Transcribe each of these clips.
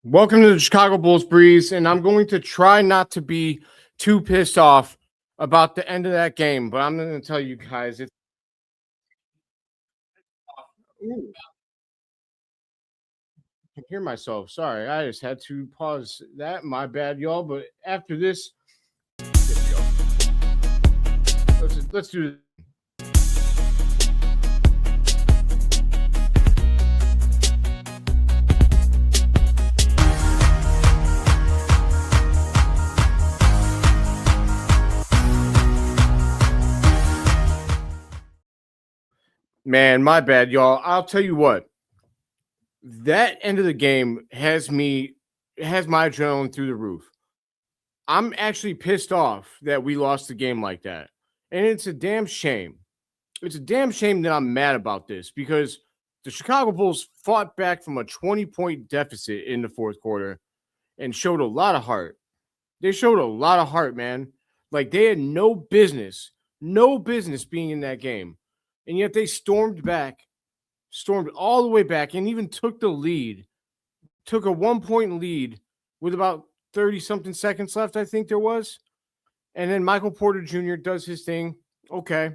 Welcome to the Chicago Bulls Breeze, and I'm going to try not to be too pissed off about the end of that game, but I'm going to tell you guys it's. Ooh, I can hear myself. Sorry, I just had to pause that. My bad, y'all. But after this, there we go. Let's do it. Man, my bad, y'all. I'll tell you what. That end of the game has my adrenaline through the roof. I'm actually pissed off that we lost the game like that. And it's a damn shame. It's a damn shame that I'm mad about this because the Chicago Bulls fought back from a 20-point deficit in the fourth quarter and showed a lot of heart. They showed a lot of heart, man. Like they had no business being in that game. And yet they stormed all the way back, and even took the lead, took a 1-point lead with about 30-something seconds left, I think there was. And then Michael Porter Jr. does his thing. Okay,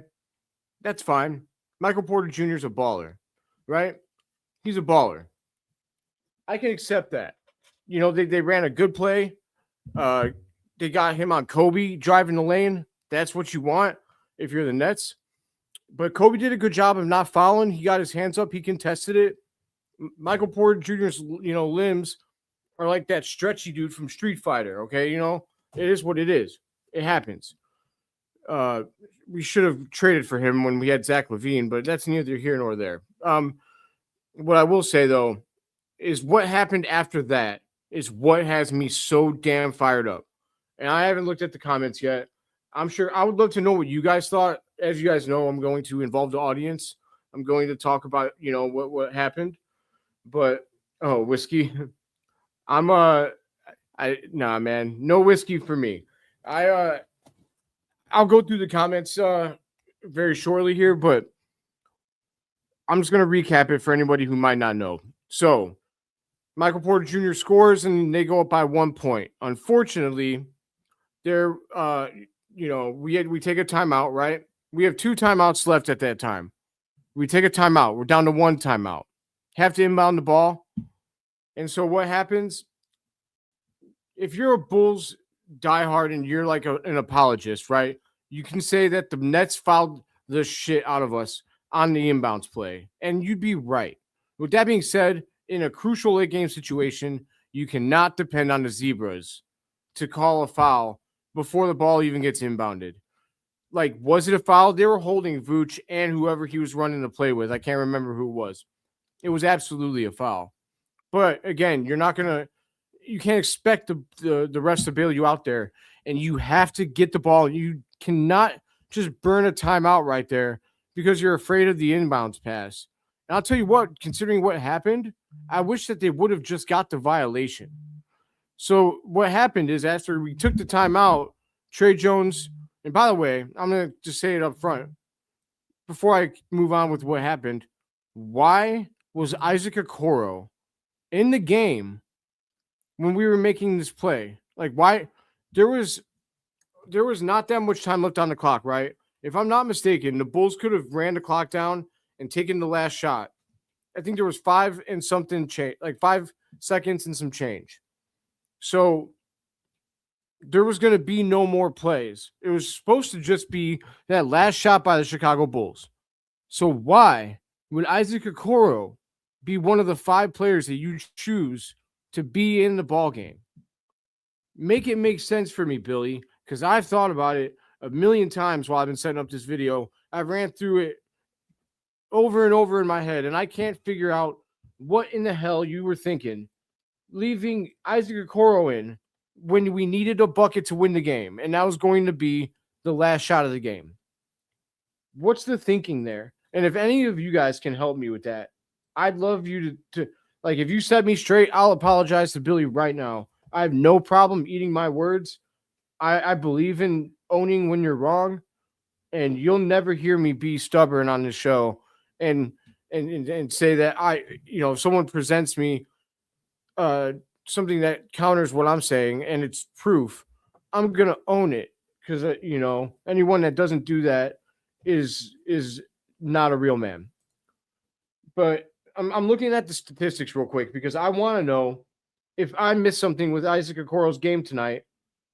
that's fine. Michael Porter Jr. is a baller, right? He's a baller. I can accept that. You know, they ran a good play. They got him on Coby driving the lane. That's what you want if you're the Nets. But Coby did a good job of not fouling. He got his hands up. He contested it. Michael Porter Jr.'s, limbs are like that stretchy dude from Street Fighter, okay? It is what it is. It happens. We should have traded for him when we had Zach LaVine, but that's neither here nor there. What I will say, though, is what happened after that is what has me so damn fired up. And I haven't looked at the comments yet. I'm sure I would love to know what you guys thought. As you guys know, I'm going to involve the audience. I'm going to talk about, what happened. But whiskey. Nah, man. No whiskey for me. I'll go through the comments very shortly here, but I'm just going to recap it for anybody who might not know. So, Michael Porter Jr. scores and they go up by 1 point. Unfortunately, they're we take a timeout, right? We have 2 timeouts left at that time. We take a timeout. We're down to 1 timeout. Have to inbound the ball. And so what happens? If you're a Bulls diehard and you're like an apologist, right? You can say that the Nets fouled the shit out of us on the inbounds play. And you'd be right. With that being said, in a crucial late game situation, you cannot depend on the Zebras to call a foul before the ball even gets inbounded. Like, was it a foul? They were holding Vuč and whoever he was running the play with. I can't remember who it was. It was absolutely a foul. But again, you can't expect the refs to bail you out there. And you have to get the ball. You cannot just burn a timeout right there because you're afraid of the inbounds pass. And I'll tell you what, considering what happened, I wish that they would have just got the violation. So what happened is after we took the timeout, Tre Jones, and by the way, I'm going to just say it up front before I move on with what happened. Why was Isaac Okoro in the game when we were making this play? Like, why? There was not that much time left on the clock, right? If I'm not mistaken, the Bulls could have ran the clock down and taken the last shot. I think there was 5 and something change, like 5 seconds and some change. So there was going to be no more plays. It was supposed to just be that last shot by the Chicago Bulls. So why would Isaac Okoro be one of the 5 players that you choose to be in the ball game? Make it make sense for me, Billy, because I've thought about it a million times while I've been setting up this video. I ran through it over and over in my head, and I can't figure out what in the hell you were thinking leaving Isaac Okoro in when we needed a bucket to win the game, and that was going to be the last shot of the game. What's the thinking there? And if any of you guys can help me with that, I'd love you to like, if you set me straight, I'll apologize to Billy right now. I have no problem eating my words. I believe in owning when you're wrong, and you'll never hear me be stubborn on this show and say that if someone presents me something that counters what I'm saying, and it's proof, I'm gonna own it because anyone that doesn't do that is not a real man. But I'm looking at the statistics real quick because I want to know if I missed something with Isaac Okoro's game tonight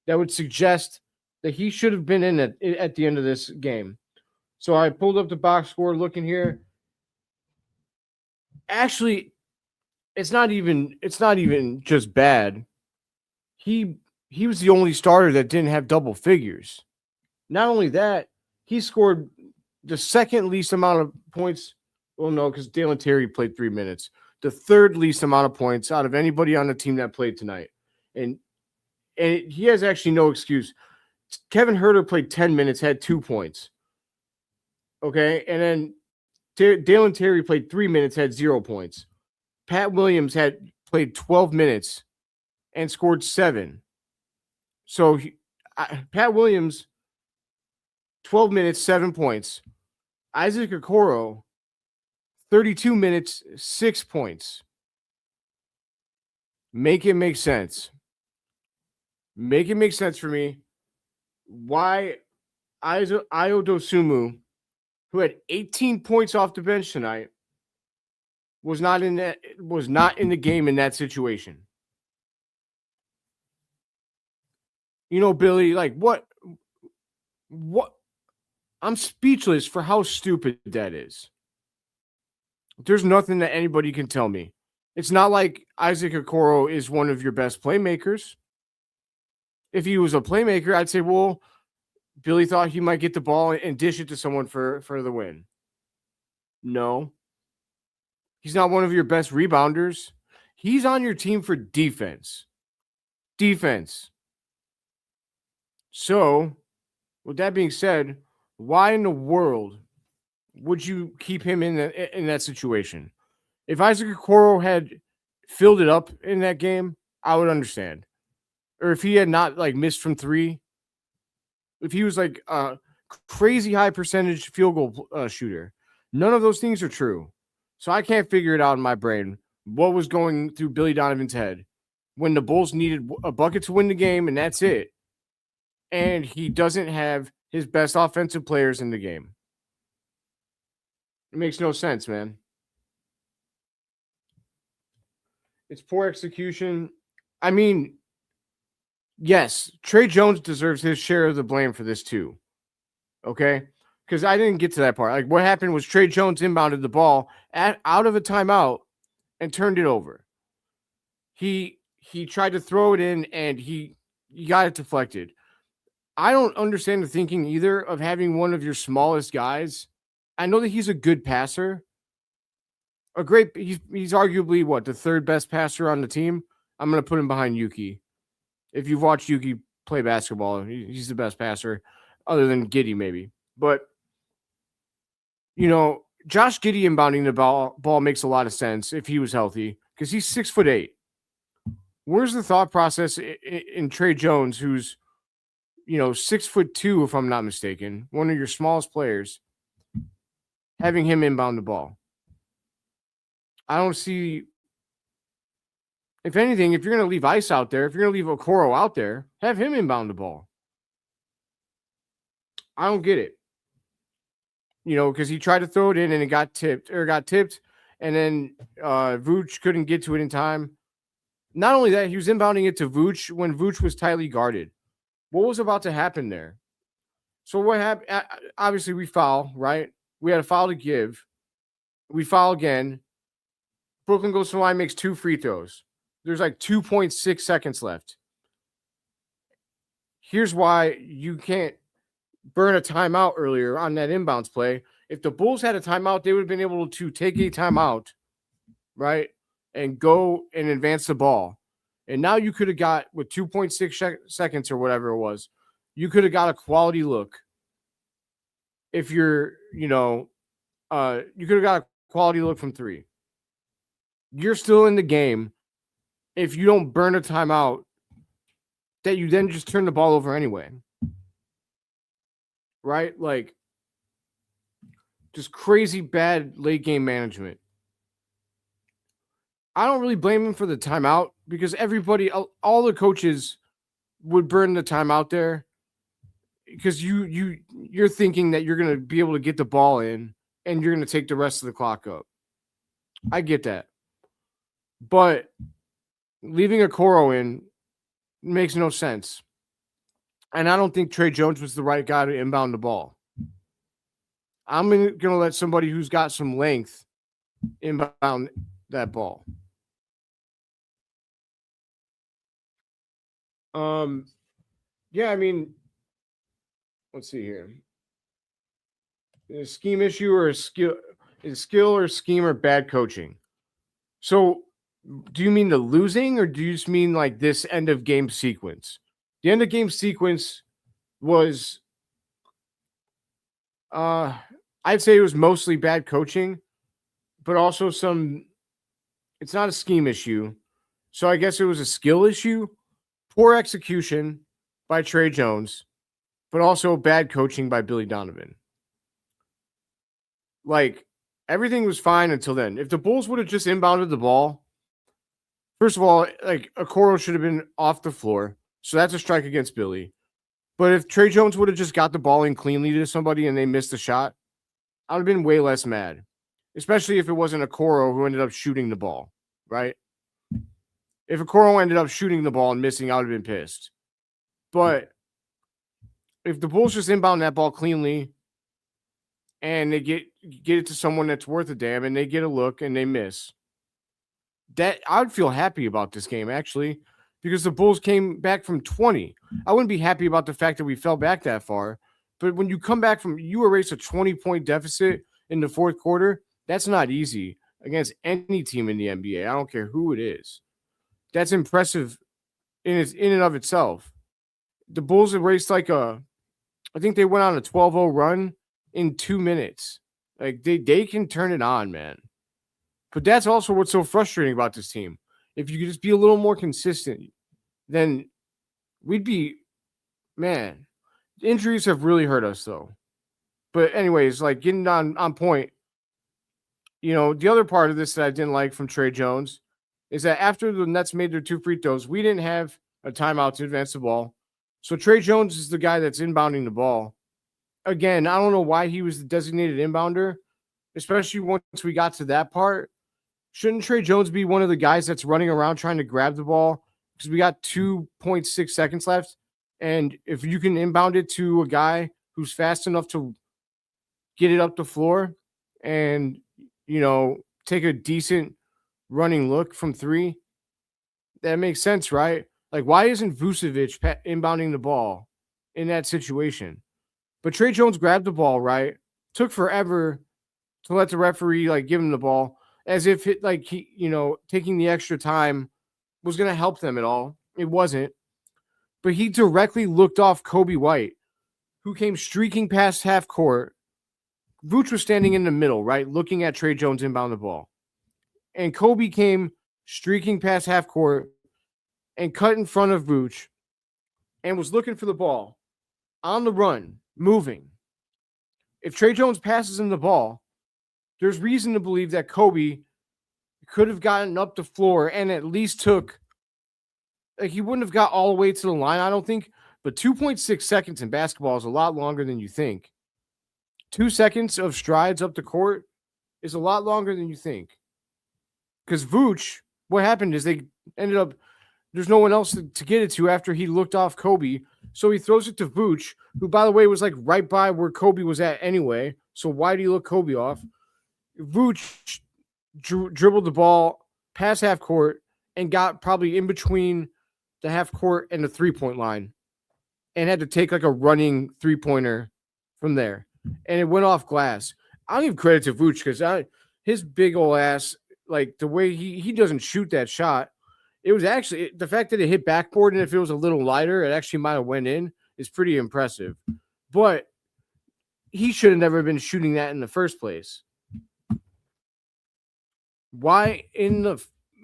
that would suggest that he should have been in at the end of this game. So I pulled up the box score looking here. Actually, it's not even just bad. He was the only starter that didn't have double figures. Not only that, he scored the second least amount of points. Well, no, because Dalen Terry played 3 minutes. The third least amount of points out of anybody on the team that played tonight. And he has actually no excuse. Kevin Herter played 10 minutes, had 2 points. Okay, and then Dalen Terry played 3 minutes, had 0 points. Pat Williams had played 12 minutes and scored 7. So Pat Williams, 12 minutes, 7 points. Isaac Okoro, 32 minutes, 6 points. Make it make sense. Make it make sense for me. Why Ayo Dosunmu, who had 18 points off the bench tonight, was not in the game in that situation. Billy, like what I'm speechless for how stupid that is. There's nothing that anybody can tell me. It's not like Isaac Okoro is one of your best playmakers. If he was a playmaker, I'd say, well, Billy thought he might get the ball and dish it to someone for the win. No. He's not one of your best rebounders. He's on your team for defense. Defense. So, with that being said, why in the world would you keep him in that situation? If Isaac Okoro had filled it up in that game, I would understand. Or if he had not missed from 3, if he was like a crazy high percentage field goal shooter, none of those things are true. So I can't figure it out in my brain what was going through Billy Donovan's head when the Bulls needed a bucket to win the game, and that's it. And he doesn't have his best offensive players in the game. It makes no sense, man. It's poor execution. I mean, yes, Tre Jones deserves his share of the blame for this too. Okay? Because I didn't get to that part. Like, what happened was Tre Jones inbounded the ball out of a timeout and turned it over. He tried to throw it in, and he got it deflected. I don't understand the thinking either of having one of your smallest guys. I know that he's a good passer. He's arguably the third best passer on the team. I'm going to put him behind Yuki. If you've watched Yuki play basketball, he's the best passer other than Giddey maybe. But, Josh Giddey inbounding the ball makes a lot of sense if he was healthy because he's 6'8". Where's the thought process in Tre Jones, who's 6'2", if I'm not mistaken, one of your smallest players, having him inbound the ball? I don't see. If anything, if you're going to leave Ice out there, if you're going to leave Okoro out there, have him inbound the ball. I don't get it. Because he tried to throw it in and it got tipped, and then Vuč couldn't get to it in time. Not only that, he was inbounding it to Vuč when Vuč was tightly guarded. What was about to happen there? So what happened? Obviously, we foul, right? We had a foul to give. We foul again. Brooklyn goes to the line, makes 2 free throws. There's 2.6 seconds left. Here's why you can't burn a timeout earlier on that inbounds play. If the Bulls had a timeout, they would have been able to take a timeout, right, and go and advance the ball. And now you could have got, with 2.6 seconds or whatever it was, you could have got a quality look. If you're, you could have got a quality look from 3. You're still in the game if you don't burn a timeout that you then just turn the ball over anyway. Right? Just crazy bad late game management. I don't really blame him for the timeout. because everybody, all the coaches would burn the time out there because you're thinking that you're going to be able to get the ball in and you're going to take the rest of the clock up. I get that. But leaving Okoro in makes no sense. And I don't think Tre Jones was the right guy to inbound the ball. I'm going to let somebody who's got some length inbound that ball. Yeah, I mean, let's see here. Is a scheme issue or a skill or scheme or bad coaching? So do you mean the losing or do you just mean like this end of game sequence? The end of game sequence was I'd say it was mostly bad coaching, but also it's not a scheme issue. So I guess it was a skill issue, poor execution by Tre Jones, but also bad coaching by Billy Donovan. Like, everything was fine until then. If the Bulls would have just inbounded the ball, first of all, like, Okoro should have been off the floor. So that's a strike against Billy. But if Tre Jones would have just got the ball in cleanly to somebody and they missed the shot, I would have been way less mad. Especially if it wasn't Okoro who ended up shooting the ball, right? If Okoro ended up shooting the ball and missing, I would have been pissed. But if the Bulls just inbound that ball cleanly and they get it to someone that's worth a damn and they get a look and they miss, that I'd feel happy about this game, actually, because the Bulls came back from 20. I wouldn't be happy about the fact that we fell back that far. But when you come back you erase a 20-point deficit in the fourth quarter, that's not easy against any team in the NBA. I don't care who it is. That's impressive in and of itself. The Bulls erased I think they went on a 12-0 run in 2 minutes. Like, they can turn it on, man. But that's also what's so frustrating about this team. If you could just be a little more consistent, then we'd be, man, injuries have really hurt us, though. But anyways, like, getting on point, the other part of this that I didn't like from Tre Jones is that after the Nets made their 2 free throws, we didn't have a timeout to advance the ball. So Tre Jones is the guy that's inbounding the ball. Again, I don't know why he was the designated inbounder, especially once we got to that part. Shouldn't Tre Jones be one of the guys that's running around trying to grab the ball? Because we got 2.6 seconds left. And if you can inbound it to a guy who's fast enough to get it up the floor and, take a decent running look from 3, that makes sense, right? Like, why isn't Vučević inbounding the ball in that situation? But Tre Jones grabbed the ball, right? Took forever to let the referee, give him the ball, as if taking the extra time was going to help them at all. It wasn't. But he directly looked off Coby White, who came streaking past half court. Vuč was standing in the middle, right, looking at Tre Jones inbound the ball. And Coby came streaking past half court and cut in front of Vuč and was looking for the ball on the run, moving. If Tre Jones passes him the ball, there's reason to believe that Coby could have gotten up the floor and at least took, he wouldn't have got all the way to the line, I don't think, but 2.6 seconds in basketball is a lot longer than you think. 2 seconds of strides up the court is a lot longer than you think. Because Vuč, what happened is they ended up, there's no one else to get it to after he looked off Coby. So he throws it to Vuč, who, by the way, was right by where Coby was at anyway. So why do you look Coby off? Vuč dribbled the ball past half court and got probably in between the half court and the 3-point line and had to take a running 3-pointer from there. And it went off glass. I'll give credit to Vuč because his big old ass, the way he doesn't shoot that shot, it was actually the fact that it hit backboard, and if it was a little lighter, it actually might have went in, is pretty impressive. But he should have never been shooting that in the first place. Why I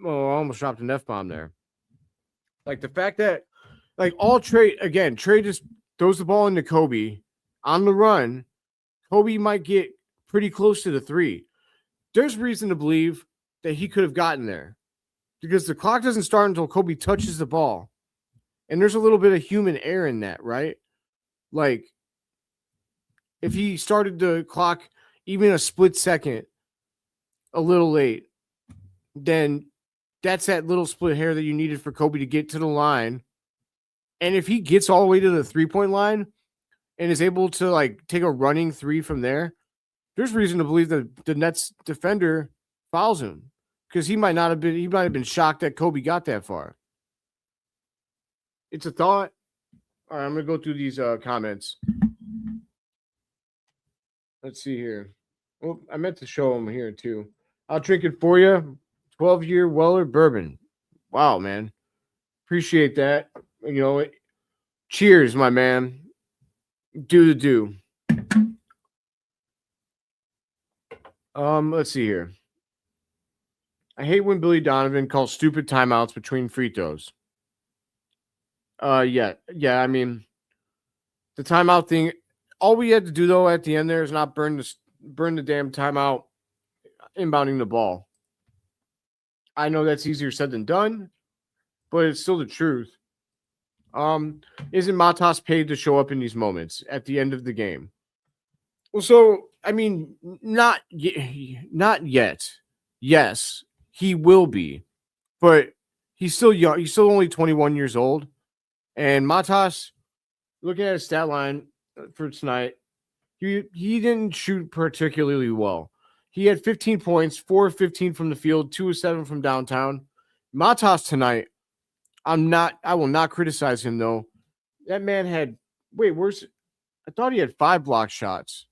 almost dropped an F-bomb there. The fact that, Tre just throws the ball into Coby on the run. Coby might get pretty close to the 3. There's reason to believe that he could have gotten there. because the clock doesn't start until Coby touches the ball. And there's a little bit of human error in that, right? Like, if he started the clock even a split second a little late, then that's that little split hair that you needed for Coby to get to the line. And if he gets all the way to the 3-point line and is able to like take a running three from there, there's reason to believe that the Nets defender fouls him, because he might have been shocked that Coby got that far. It's a thought. All right, I'm gonna go through these comments. Let's see here. Oh, I meant to show them here too. I'll drink it for you. 12-year Weller bourbon. Wow, man. Appreciate that. You know, cheers, my man. Do the do. Let's see here. I hate when Billy Donovan calls stupid timeouts between free throws. Yeah. I mean, the timeout thing. All we had to do though at the end there is not burn the damn timeout inbounding the ball. I know that's easier said than done, but it's still the truth. Isn't Matas paid to show up in these moments at the end of the game? Well, so I mean, not yet. Yes, he will be, but he's still young. He's still only 21 years old, and Matas, looking at his stat line for tonight, he didn't shoot particularly well. He had 15 points, 4 of 15 from the field, 2 of 7 from downtown. Matas tonight, I will not criticize him though. That man had I thought he had 5 block shots.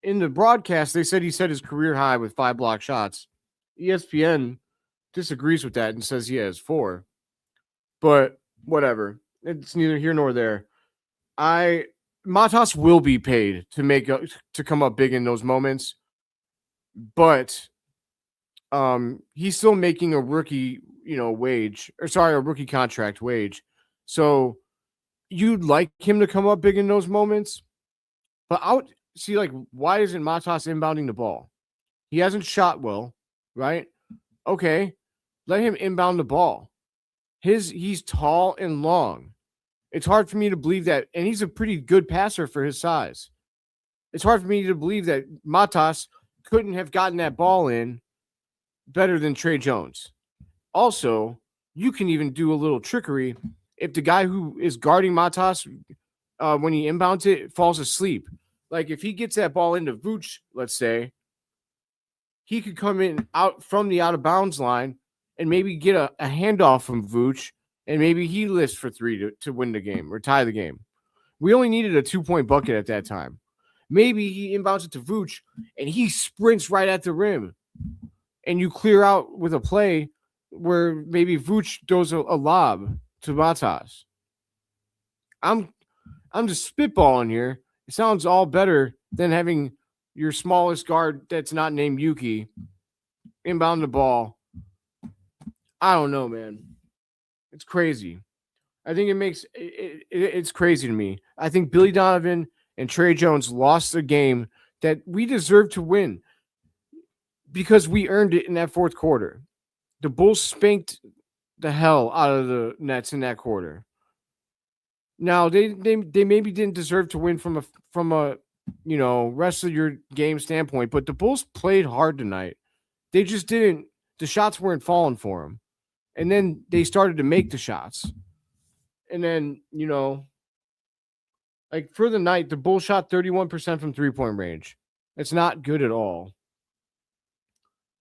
In the broadcast, they said he set his career high with 5 block shots. ESPN disagrees with that and says he has 4. But whatever. It's neither here nor there. Matas will be paid to come up big in those moments. But he's still making a rookie, a rookie contract wage. So you'd like him to come up big in those moments. But why isn't Matas inbounding the ball? He hasn't shot well, right? Okay, let him inbound the ball. He's tall and long. It's hard for me to believe that, and he's a pretty good passer for his size. It's hard for me to believe that Matas couldn't have gotten that ball in better than Tre Jones. Also, you can even do a little trickery if the guy who is guarding Matas when he inbounds it falls asleep. Like if he gets that ball into Vučević, let's say, he could come in out from the out of bounds line and maybe get a handoff from Vučević, and maybe he lifts for 3 to win the game or tie the game. We only needed a 2-point bucket at that time. Maybe he inbounds it to Vučević and he sprints right at the rim, and you clear out with a play where maybe Vučević throws a lob to Matas. I'm just spitballing here. It sounds all better than having your smallest guard that's not named Yuki inbound the ball. I don't know, man. It's crazy. I think it's crazy to me. I think Billy Donovan and Tre Jones lost a game that we deserved to win because we earned it in that fourth quarter. The Bulls spanked the hell out of the Nets in that quarter. Now they maybe didn't deserve to win from a rest of your game standpoint, but the Bulls played hard tonight. They just didn't. The shots weren't falling for them, and then they started to make the shots, and then for the night, the Bulls shot 31% from 3-point range. It's not good at all.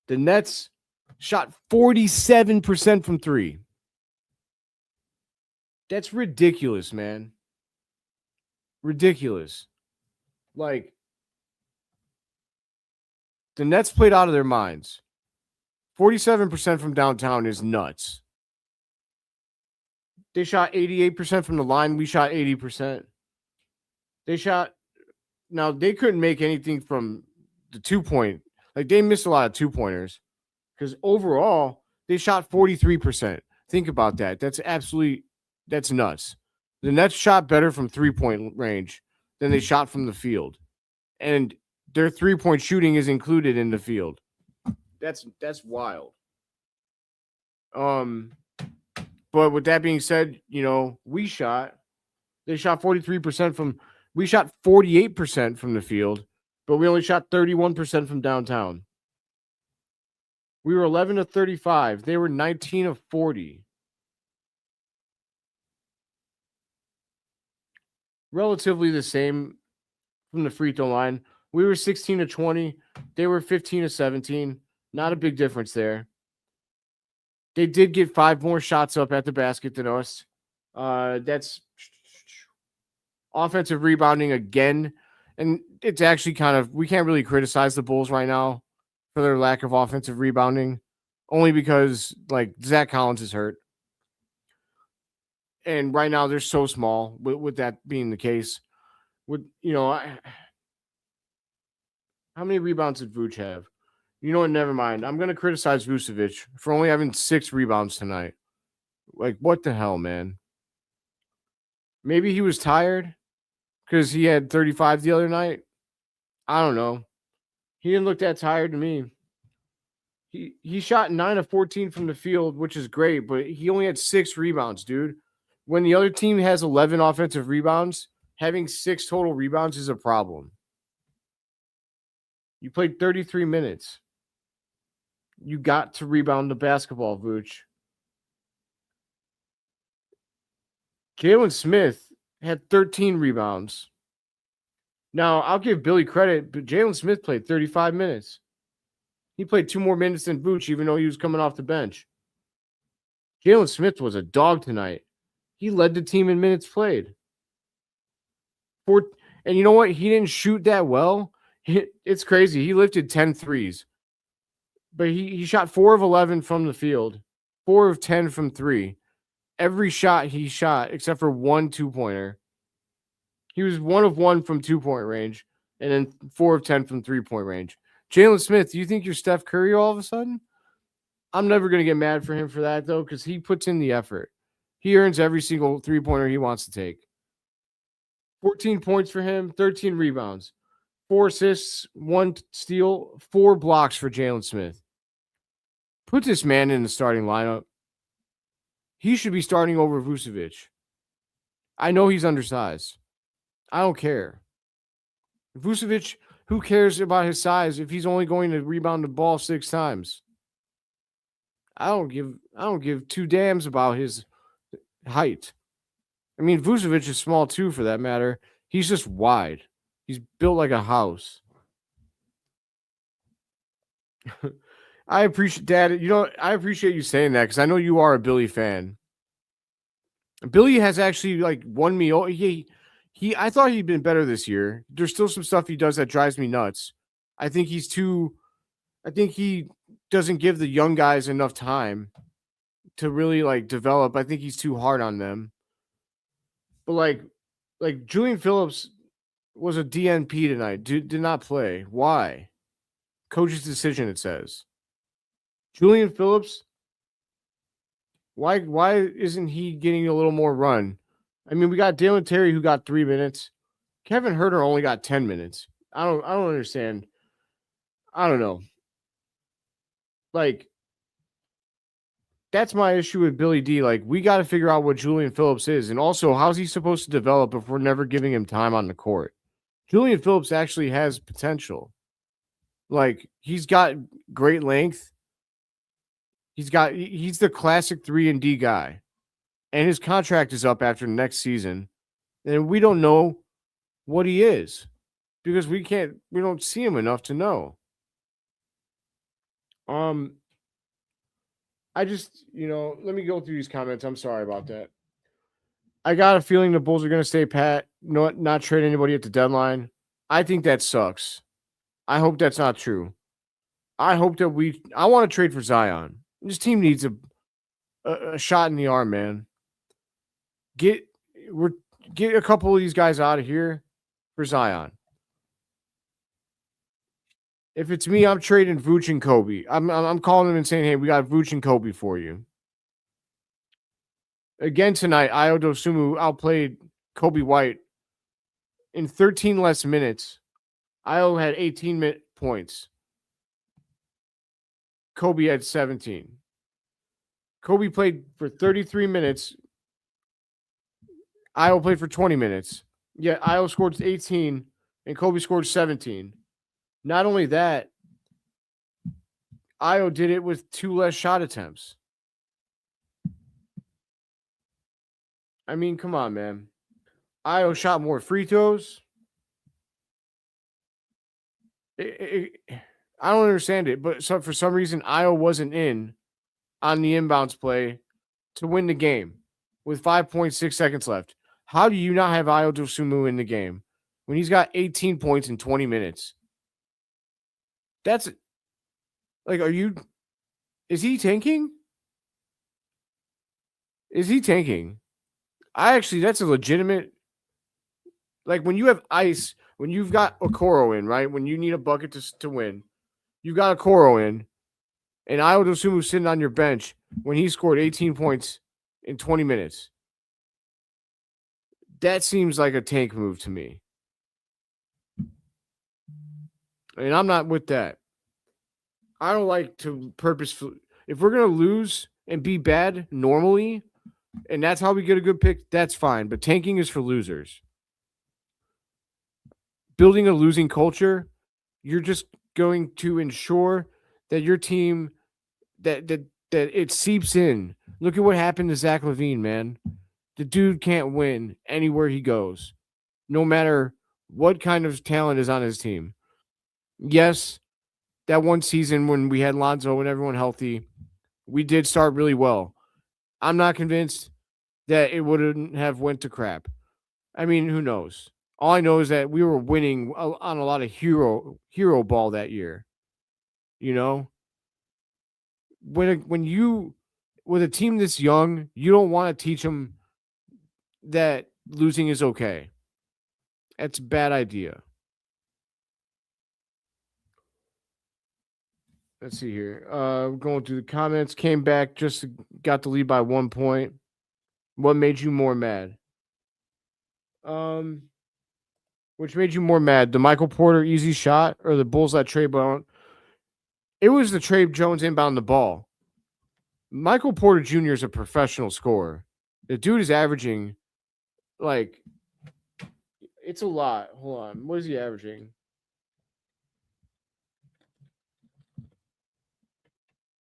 The Nets shot 47% from 3. That's ridiculous, man. Ridiculous. The Nets played out of their minds. 47% from downtown is nuts. They shot 88% from the line. We shot 80%. Now they couldn't make anything from the 2-point. They missed a lot of 2-pointers because overall they shot 43%. Think about that. That's nuts. The Nets shot better from 3-point range than they shot from the field. And their 3-point shooting is included in the field. That's wild. But with that being said, they shot 43% from, we shot 48% from the field, but we only shot 31% from downtown. We were 11 of 35. They were 19 of 40. Relatively the same from the free throw line. We were 16 of 20. They were 15 of 17. Not a big difference there. They did get 5 more shots up at the basket than us. That's offensive rebounding again. And it's actually we can't really criticize the Bulls right now for their lack of offensive rebounding, only because Zach Collins is hurt. And right now they're so small with that being the case. How many rebounds did Vuč have? You know what? Never mind. I'm going to criticize Vučević for only having 6 rebounds tonight. What the hell, man? Maybe he was tired because he had 35 the other night. I don't know. He didn't look that tired to me. He shot 9 of 14 from the field, which is great, but he only had 6 rebounds, dude. When the other team has 11 offensive rebounds, having 6 total rebounds is a problem. You played 33 minutes. You got to rebound the basketball, Vuč. Jalen Smith had 13 rebounds. Now, I'll give Billy credit, but Jalen Smith played 35 minutes. He played 2 more minutes than Vuč, even though he was coming off the bench. Jalen Smith was a dog tonight. He led the team in minutes played. And you know what? He didn't shoot that well. It's crazy. He lifted 10 threes. But he shot 4 of 11 from the field, 4 of 10 from 3. Every shot he shot, except for 1 2-pointer. He was 1 of 1 from 2-point range, and then 4 of 10 from 3-point range. Jalen Smith, do you think you're Steph Curry all of a sudden? I'm never going to get mad for him for that, though, because he puts in the effort. He earns every single 3-pointer he wants to take. 14 points for him, 13 rebounds, 4 assists, 1 steal, 4 blocks for Jalen Smith. Put this man in the starting lineup. He should be starting over Vučević. I know he's undersized. I don't care. Vučević, who cares about his size if he's only going to rebound the ball 6 times? I don't give 2 damns about his height. I mean, Vučević is small too, for that matter. He's just wide. He's built like a house. I appreciate Dad. I appreciate you saying that because I know you are a Billy fan. Billy has actually won me. I thought he'd been better this year. There's still some stuff he does that drives me nuts. I think he doesn't give the young guys enough time to really develop. I think he's too hard on them. But Julian Phillips was a DNP tonight. Did not play. Why? Coach's decision, it says. Julian Phillips, why isn't he getting a little more run? I mean, we got Dalen Terry who got 3 minutes. Kevin Huerter only got 10 minutes. I don't understand. I don't know. That's my issue with Billy D. We got to figure out what Julian Phillips is. And also, how's he supposed to develop if we're never giving him time on the court? Julian Phillips actually has potential. He's got great length. He's the classic 3-and-D guy. And his contract is up after next season. And we don't know what he is because we don't see him enough to know. I just, let me go through these comments. I'm sorry about that. I got a feeling the Bulls are going to stay pat, not trade anybody at the deadline. I think that sucks. I hope that's not true. I hope that I want to trade for Zion. This team needs a shot in the arm, man. Get a couple of these guys out of here for Zion. If it's me, I'm trading Vuč and Coby. I'm calling them and saying, hey, we got Vuč and Coby for you. Again tonight, Ayo Dosunmu outplayed Coby White in 13 less minutes. Ayo had 18 points. Coby had 17. Coby played for 33 minutes. Io played for 20 minutes. Yet Io scored 18 and Coby scored 17. Not only that, Io did it with 2 less shot attempts. I mean, come on, man. Io shot more free throws. I don't understand it, but for some reason, Io wasn't in on the inbounds play to win the game with 5.6 seconds left. How do you not have Io Dosunmu in the game when he's got 18 points in 20 minutes? That's like, is he tanking? Is he tanking? That's a legitimate, like when you have ice, when you've got Okoro in, right? When you need a bucket to win, you got Okoro in, and Io Dosunmu sitting on your bench when he scored 18 points in 20 minutes. That seems like a tank move to me. And I'm not with that. I don't like to purposefully. If we're going to lose and be bad normally, and that's how we get a good pick, that's fine. But tanking is for losers. Building a losing culture, you're just going to ensure that your team, that it seeps in. Look at what happened to Zach LaVine, man. The dude can't win anywhere he goes, no matter what kind of talent is on his team. Yes, that one season when we had Lonzo and everyone healthy, we did start really well. I'm not convinced that it wouldn't have went to crap. I mean, who knows? All I know is that we were winning on a lot of hero ball that year. You know, when you with a team this young, you don't want to teach them that losing is okay. That's a bad idea. Let's see here. Going through the comments, came back, just got the lead by 1 point. What made you more mad? Which made you more mad? The Michael Porter easy shot or the Bulls let Tre Jones? It was the Tre Jones inbound the ball. Michael Porter Jr. is a professional scorer. The dude is averaging, like, it's a lot. Hold on. What is he averaging?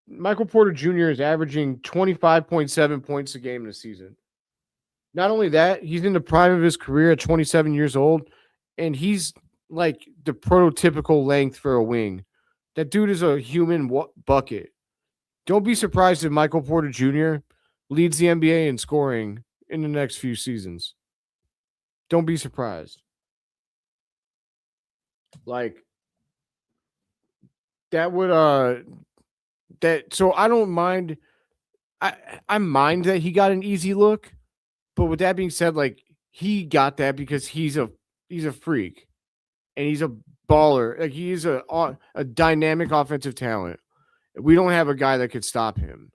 Michael Porter Jr. is averaging 25.7 points a game in a season. Not only that, he's in the prime of his career at 27 years old, and he's like the prototypical length for a wing. That dude is a human bucket. Don't be surprised if Michael Porter Jr. leads the NBA in scoring in the next few seasons. Don't be surprised. Like, that would so I don't mind. I mind that he got an easy look, but with that being said, like, he got that because he's a freak and he's a baller. Like, he is a dynamic offensive talent. We don't have a guy that could stop him.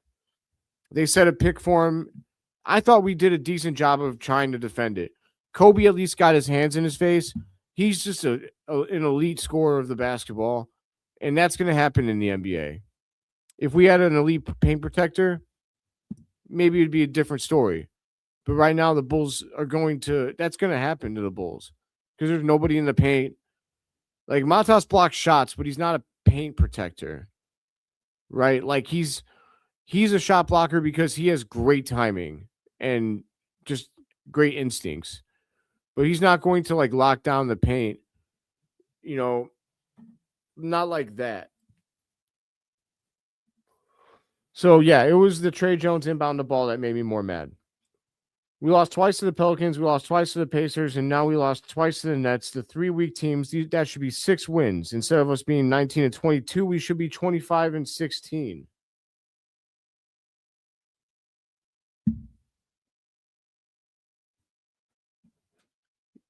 They set a pick for him. I thought we did a decent job of trying to defend it. Coby at least got his hands in his face. He's just an elite scorer of the basketball, and that's going to happen in the NBA. If we had an elite paint protector, maybe it'd be a different story. But right now, the Bulls are that's going to happen to the Bulls because there's nobody in the paint. Like, Matas blocks shots, but he's not a paint protector, right? Like, he's a shot blocker because he has great timing and just great instincts. But he's not going to, like, lock down the paint, not like that. So, yeah, it was the Tre Jones inbound the ball that made me more mad. We lost twice to the Pelicans, we lost twice to the Pacers, and now we lost twice to the Nets. The 3 weak teams, that should be 6 wins. Instead of us being 19-22, we should be 25-16.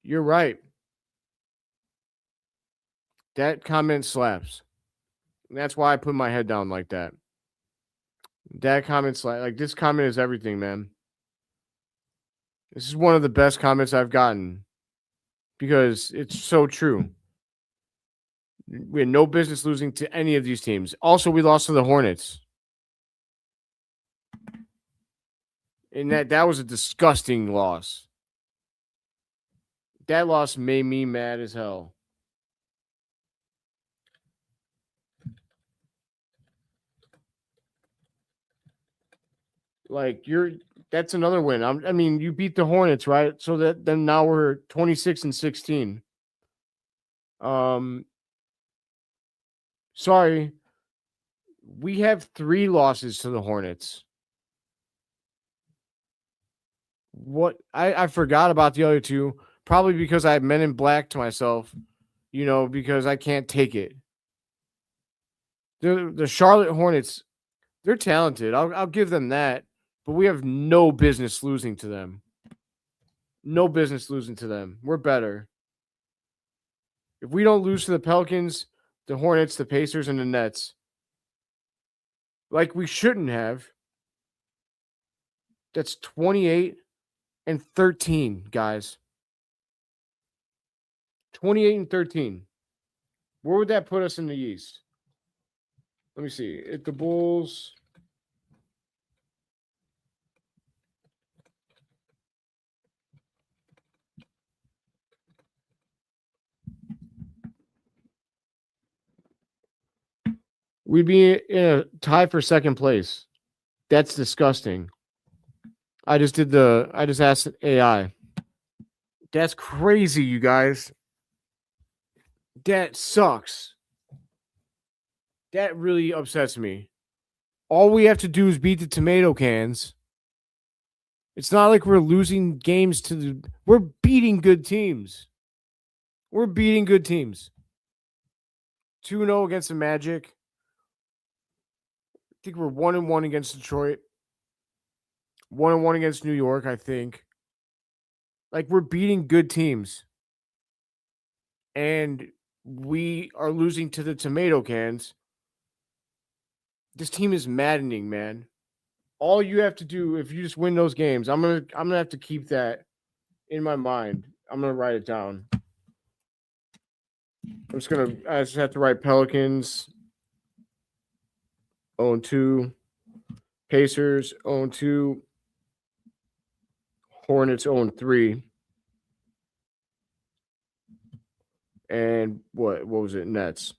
You're right. That comment slaps. And that's why I put my head down like that. That comment slaps. Like, this comment is everything, man. This is one of the best comments I've gotten because it's so true. We had no business losing to any of these teams. Also, we lost to the Hornets. And that was a disgusting loss. That loss made me mad as hell. Like that's another win. I mean, you beat the Hornets, right? So then now we're 26-16. Sorry. We have 3 losses to the Hornets. What I forgot about the other 2, probably because I Men in Black to myself, because I can't take it. The Charlotte Hornets, they're talented. I'll give them that, but we have no business losing to them. No business losing to them. We're better. If we don't lose to the Pelicans, the Hornets, the Pacers, and the Nets, like we shouldn't have, that's 28-13, guys. 28-13. Where would that put us in the East? Let me see. If the Bulls, we'd be in a tie for second place. That's disgusting. I just asked AI. That's crazy, you guys. That sucks. That really upsets me. All we have to do is beat the tomato cans. It's not like we're losing games we're beating good teams. We're beating good teams. 2-0 against the Magic. I think we're 1-1 against Detroit. 1-1 against New York, I think. Like, we're beating good teams. And we are losing to the tomato cans. This team is maddening, man. All you have to do, if you just win those games, I'm gonna have to keep that in my mind. I'm gonna write it down. I just have to write Pelicans 0-2, Pacers 0-2, Hornets 0-3, and what was it? Nets.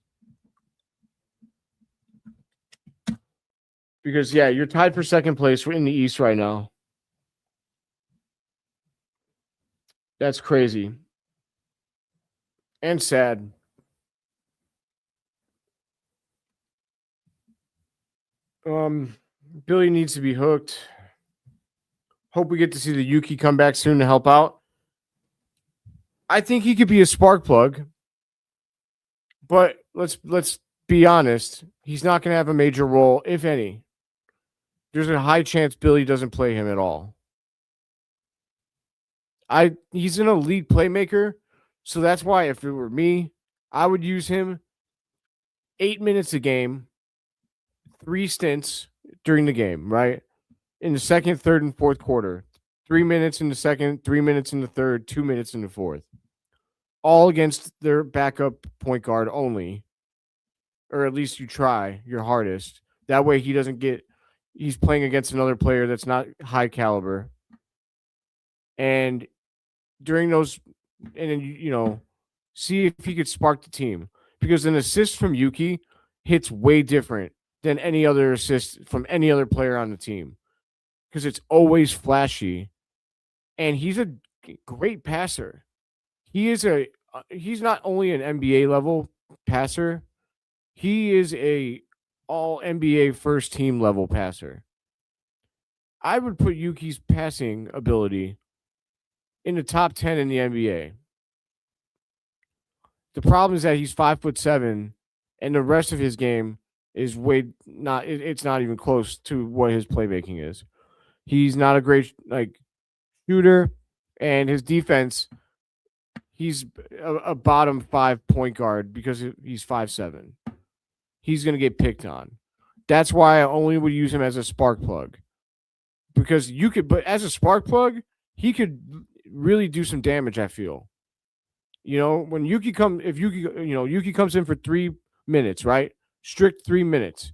Because you're tied for second place. We're in the East right now. That's crazy. And sad. Billy needs to be hooked. Hope we get to see the Yuki come back soon to help out. I think he could be a spark plug. But let's be honest. He's not going to have a major role, if any. There's a high chance Billy doesn't play him at all. He's an elite playmaker, so that's why if it were me, I would use him 8 minutes a game, 3 stints during the game, right? In the second, third, and fourth quarter. 3 minutes in the second, 3 minutes in the third, 2 minutes in the fourth. All against their backup point guard only. Or at least you try your hardest. That way he's playing against another player that's not high caliber. And during those, and then, see if he could spark the team. Because an assist from Yuki hits way different than any other assist from any other player on the team. Because it's always flashy. And he's a great passer. He's not only an NBA level passer, he is a all NBA first team level passer. I would put Yuki's passing ability in the top 10 in the NBA. The problem is that he's 5'7", and the rest of his game is it's not even close to what his playmaking is. He's not a great shooter, and his defense, he's a bottom 5 point guard because he's 5'7". He's going to get picked on. That's why I only would use him as a spark plug. Because but as a spark plug, he could really do some damage, I feel. When Yuki comes in for 3 minutes, right? Strict 3 minutes.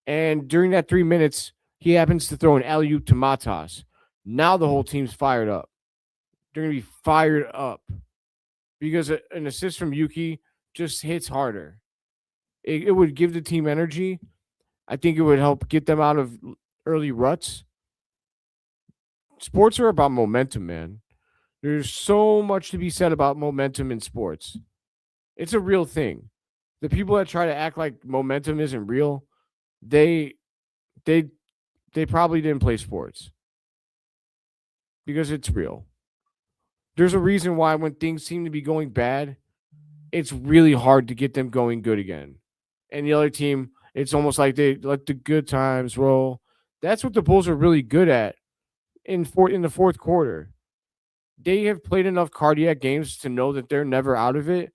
And during that 3 minutes, He happens to throw an alley-oop to Matas. Now the whole team's fired up. They're going to be fired up because an assist from Yuki just hits harder. It would give the team energy. I think it would help get them out of early ruts. Sports are about momentum, man. There's so much to be said about momentum in sports. It's a real thing. The people that try to act like momentum isn't real, they probably didn't play sports because it's real. There's a reason why when things seem to be going bad, it's really hard to get them going good again. And the other team, it's almost like they let the good times roll. That's what the Bulls are really good at in the fourth quarter. They have played enough cardiac games to know that they're never out of it.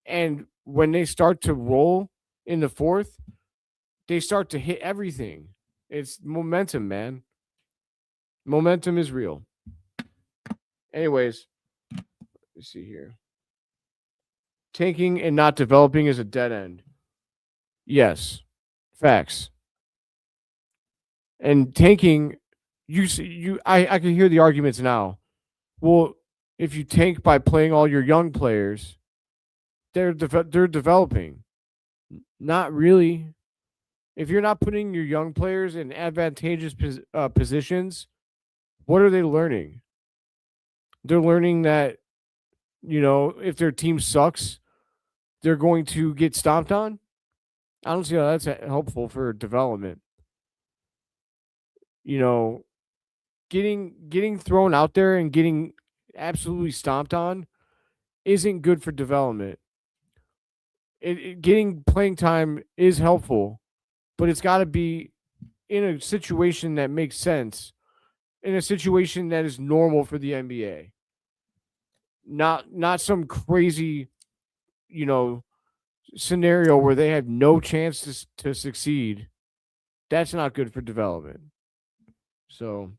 And when they start to roll in the fourth, they start to hit everything. It's momentum, man. Momentum is real. Anyways, let's see here. Tanking and not developing is a dead end. Yes. Facts. And tanking, I can hear the arguments now. Well, if you tank by playing all your young players, they're developing. Not really. If you're not putting your young players in advantageous positions, what are they learning? They're learning that, if their team sucks, they're going to get stomped on. I don't see how that's helpful for development. Getting thrown out there and getting absolutely stomped on isn't good for development. Getting playing time is helpful, but it's got to be in a situation that makes sense, in a situation that is normal for the NBA. Not some crazy, scenario where they have no chance to succeed. That's not good for development. So,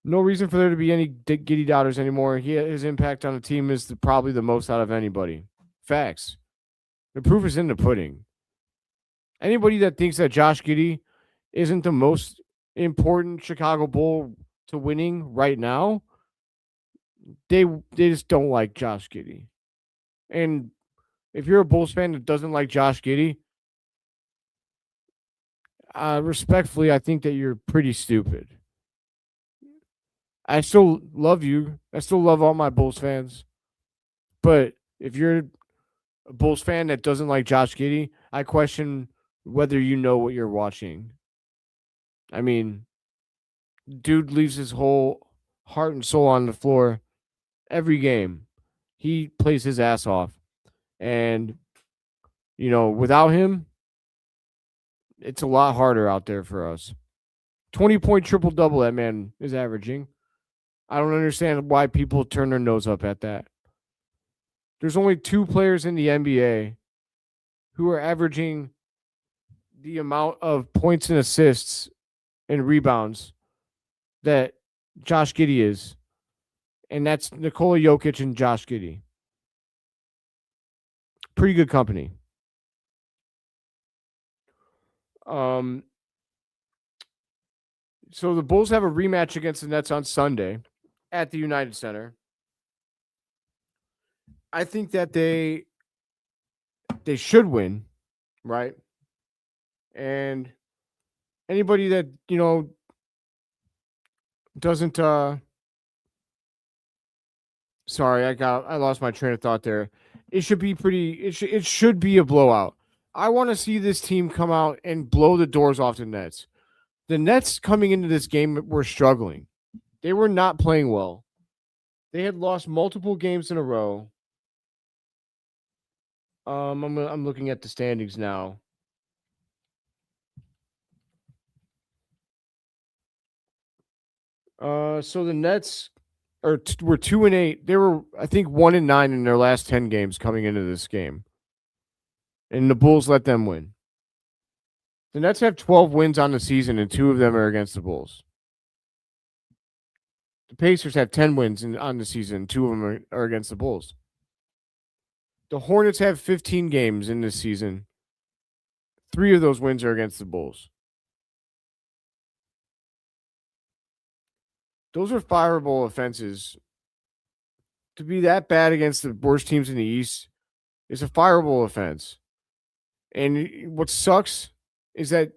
no reason for there to be any giddy doubters anymore. His impact on the team is probably the most out of anybody. Facts. The proof is in the pudding. Anybody that thinks that Josh Giddey isn't the most important Chicago Bull to winning right now, they just don't like Josh Giddey. And if you're a Bulls fan that doesn't like Josh Giddey, respectfully, I think that you're pretty stupid. I still love you. I still love all my Bulls fans. But if you're a Bulls fan that doesn't like Josh Giddey, I question whether you know what you're watching. I mean, dude leaves his whole heart and soul on the floor every game. He plays his ass off. And, without him, it's a lot harder out there for us. 20-point triple-double that man is averaging. I don't understand why people turn their nose up at that. There's only 2 players in the NBA who are averaging the amount of points and assists and rebounds that Josh Giddey is. And that's Nikola Vučević and Josh Giddey. Pretty good company. So the Bulls have a rematch against the Nets on Sunday at the United Center. I think that they should win, right? And anybody that, doesn't sorry, I lost my train of thought there. It should be it should be a blowout. I want to see this team come out and blow the doors off the Nets. The Nets coming into this game were struggling. They were not playing well. They had lost multiple games in a row. I'm looking at the standings now. So the Nets were 2-8. They were, I think, 1-9 in their last 10 games coming into this game. And the Bulls let them win. The Nets have 12 wins on the season, and 2 of them are against the Bulls. The Pacers have 10 wins on the season. 2 of them are against the Bulls. The Hornets have 15 games in this season. 3 of those wins are against the Bulls. Those are fireable offenses. To be that bad against the worst teams in the East is a fireable offense. And what sucks is that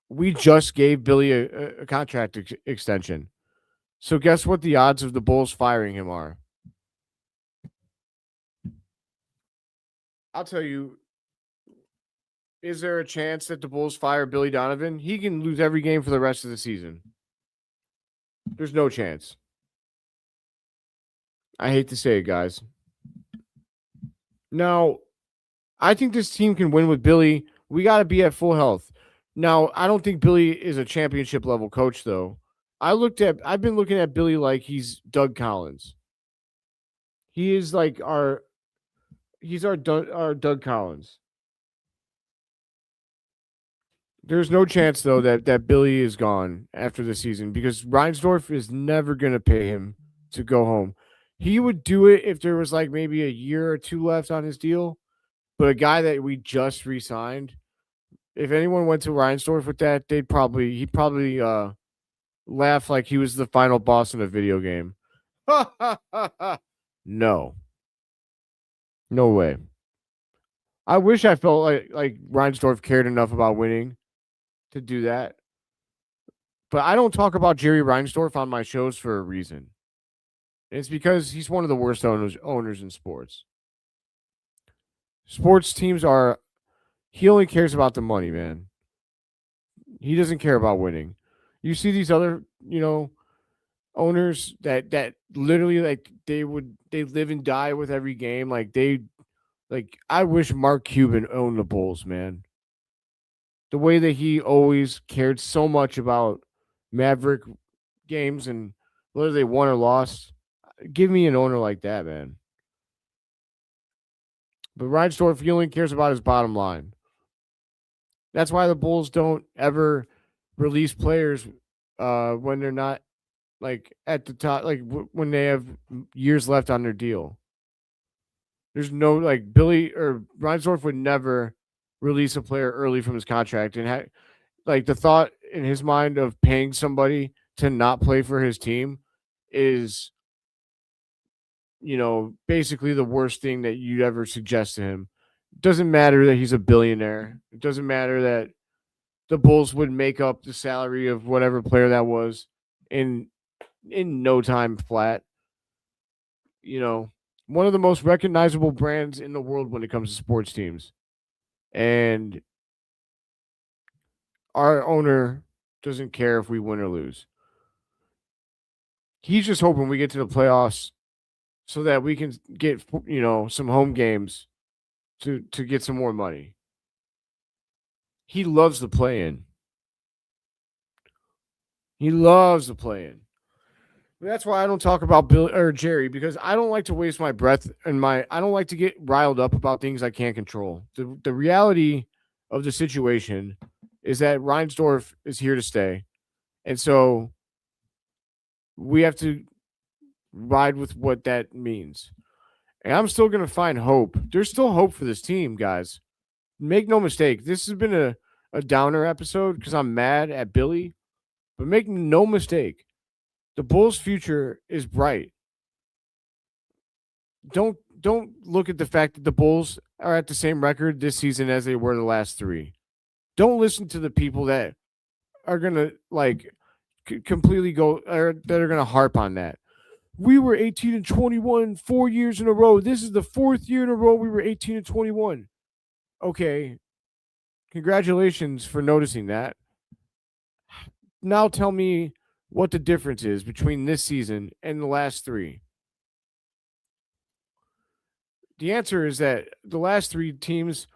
we just gave Billy a contract extension. So guess what the odds of the Bulls firing him are? I'll tell you, is there a chance that the Bulls fire Billy Donovan? He can lose every game for the rest of the season. There's no chance. I hate to say it, guys. Now, I think this team can win with Billy. We got to be at full health. Now, I don't think Billy is a championship level coach, though. I've been looking at Billy like he's Doug Collins. He is like our Doug Collins. There's no chance though that Billy is gone after the season because Reinsdorf is never going to pay him to go home. He would do it if there was like maybe a year or two left on his deal, but a guy that we just re-signed, if anyone went to Reinsdorf with that, he'd probably laugh like he was the final boss in a video game. No. No way. I wish I felt like Reinsdorf cared enough about winning to do that. But I don't talk about Jerry Reinsdorf on my shows for a reason. It's because he's one of the worst owners in sports. Sports teams he only cares about the money, man. He doesn't care about winning. You see these other, owners that literally like they live and die with every game. Like I wish Mark Cuban owned the Bulls, man. The way that he always cared so much about Maverick games and whether they won or lost. Give me an owner like that, man. But Reinsdorf, he only cares about his bottom line. That's why the Bulls don't ever release players when they're not like at the top, like when they have years left on their deal. There's no like Billy or Reinsdorf would never release a player early from his contract and like the thought in his mind of paying somebody to not play for his team is basically the worst thing that you'd ever suggest to him. It doesn't matter that he's a billionaire. It doesn't matter that the Bulls would make up the salary of whatever player that was in no time flat. One of the most recognizable brands in the world when it comes to sports teams. And our owner doesn't care if we win or lose. He's just hoping we get to the playoffs so that we can get, some home games to get some more money. He loves the play-in. He loves the play-in. That's why I don't talk about Bill or Jerry, because I don't like to waste my breath and I don't like to get riled up about things I can't control. The reality of the situation is that Reinsdorf is here to stay. And so we have to ride with what that means. And I'm still going to find hope. There's still hope for this team, guys. Make no mistake. This has been a downer episode because I'm mad at Billy. But make no mistake. The Bulls' future is bright. Don't look at the fact that the Bulls are at the same record this season as they were the last three. Don't listen to the people that are going to completely go or that are going to harp on that. We were 18-21 4 years in a row. This is the fourth year in a row we were 18-21. Okay. Congratulations for noticing that. Now tell me what the difference is between this season and the last three. The answer is that the last three teams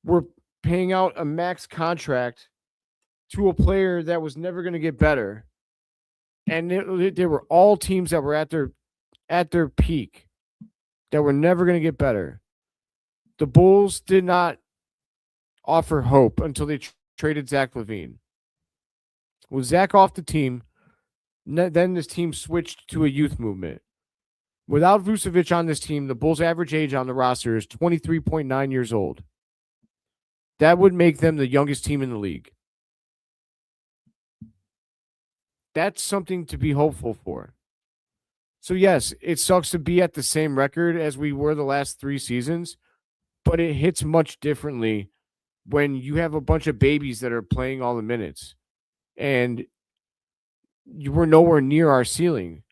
were paying out a max contract to a player that was never going to get better. And they were all teams that were at their peak that were never going to get better. The Bulls did not offer hope until they traded Zach LaVine. With Zach off the team, then this team switched to a youth movement. Without Vučević on this team, the Bulls' average age on the roster is 23.9 years old. That would make them the youngest team in the league. That's something to be hopeful for. So yes, it sucks to be at the same record as we were the last 3 seasons, but it hits much differently when you have a bunch of babies that are playing all the minutes and you were nowhere near our ceiling.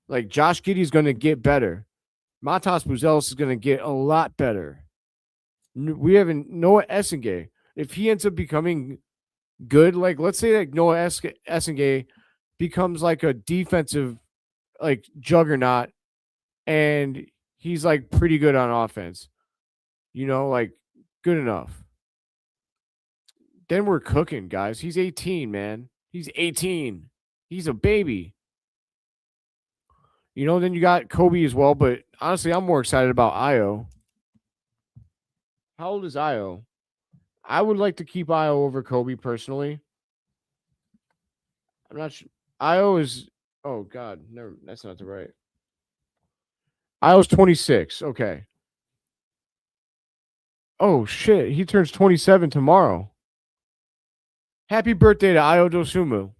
Like Josh Giddey's going to get better. Matas Buzelis is going to get a lot better. We have Noah Essengay. If he ends up becoming good, like let's say like Noah Essengay becomes like a defensive like juggernaut and he's like pretty good on offense. Like good enough. Then we're cooking, guys. He's 18, man. He's 18. He's a baby. Then you got Coby as well, but honestly, I'm more excited about Io. How old is Io? I would like to keep Io over Coby personally. I'm not sure. Io is, oh God, never. That's not the right. Io's 26. Okay. Oh shit, he turns 27 tomorrow. Happy birthday to Io Dosumu.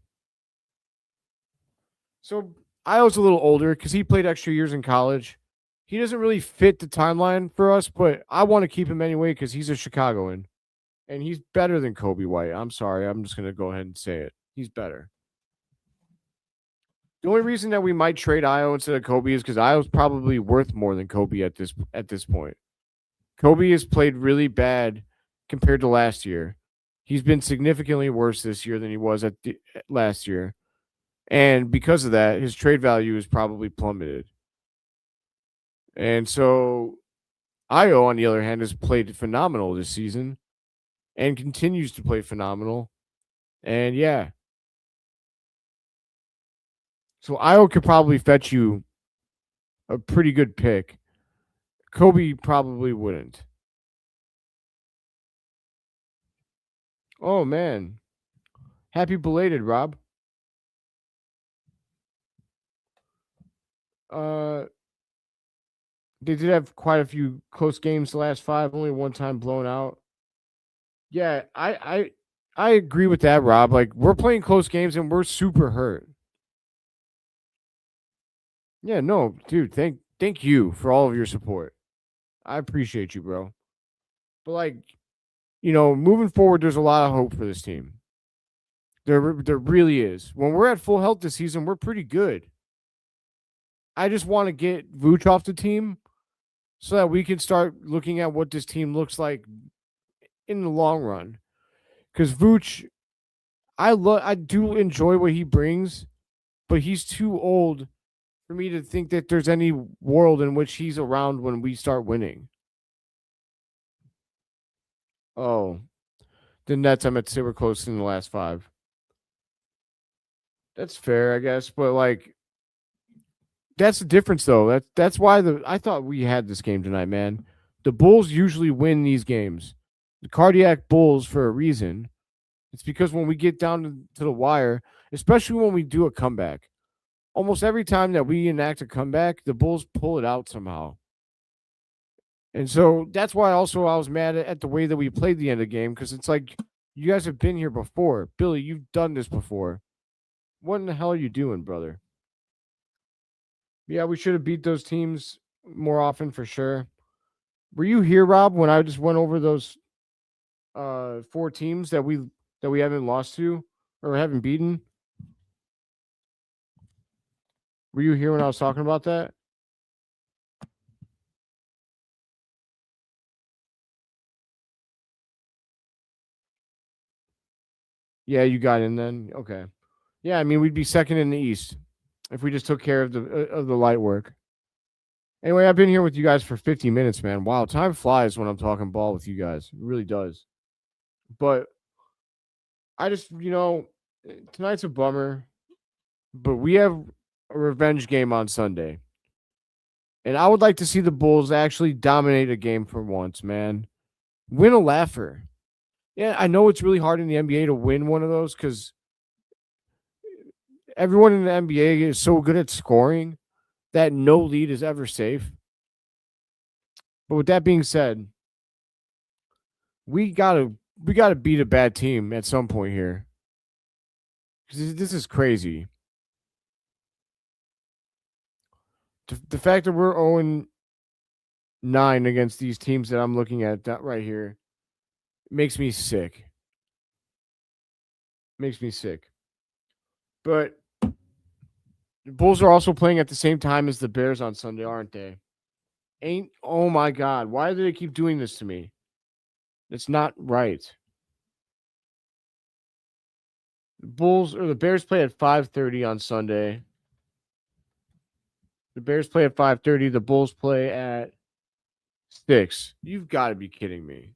So Io's a little older because he played extra years in college. He doesn't really fit the timeline for us, but I want to keep him anyway because he's a Chicagoan. And he's better than Coby White. I'm sorry. I'm just going to go ahead and say it. He's better. The only reason that we might trade Io instead of Coby is because Io's probably worth more than Coby at this point. Coby has played really bad compared to last year. He's been significantly worse this year than he was last year. And because of that, his trade value is probably plummeted. And so Io, on the other hand, has played phenomenal this season and continues to play phenomenal. And yeah. So Io could probably fetch you a pretty good pick. Coby probably wouldn't. Oh, man. Happy belated, Rob. They did have quite a few close games the last 5, only one time blown out. Yeah, I agree with that, Rob. Like we're playing close games and we're super hurt. Yeah, no, dude, thank you for all of your support. I appreciate you, bro. But like, moving forward, there's a lot of hope for this team. There really is. When we're at full health this season, we're pretty good. I just want to get Vuč off the team so that we can start looking at what this team looks like in the long run. Because Vuč, I do enjoy what he brings, but he's too old for me to think that there's any world in which he's around when we start winning. Oh, the Nets, I'm at say we're close in the last 5. That's fair, I guess, but like, that's the difference, though. That's why I thought we had this game tonight, man. The Bulls usually win these games. The cardiac Bulls for a reason. It's because when we get down to the wire, especially when we do a comeback, almost every time that we enact a comeback, the Bulls pull it out somehow. And so that's why also I was mad at the way that we played the end of the game, because it's like, you guys have been here before. Billy, you've done this before. What in the hell are you doing, brother? Yeah, we should have beat those teams more often for sure. Were you here, Rob, when I just went over those 4 teams that we haven't lost to or haven't beaten? Were you here when I was talking about that? Yeah, you got in then. Okay. Yeah, I mean we'd be second in the East if we just took care of the light work. Anyway, I've been here with you guys for 50 minutes, man. Wow, time flies when I'm talking ball with you guys. It really does. But I just, tonight's a bummer, but we have a revenge game on Sunday. And I would like to see the Bulls actually dominate a game for once, man. Win a laugher. Yeah, I know it's really hard in the NBA to win one of those because everyone in the NBA is so good at scoring that no lead is ever safe. But with that being said, we gotta beat a bad team at some point here. This is crazy. The fact that we're 0-9 against these teams that I'm looking at that right here makes me sick. Makes me sick. But the Bulls are also playing at the same time as the Bears on Sunday, aren't they? Oh my God. Why do they keep doing this to me? It's not right. The Bears play at 5:30 on Sunday. The Bears play at 5:30. The Bulls play at 6. You've got to be kidding me.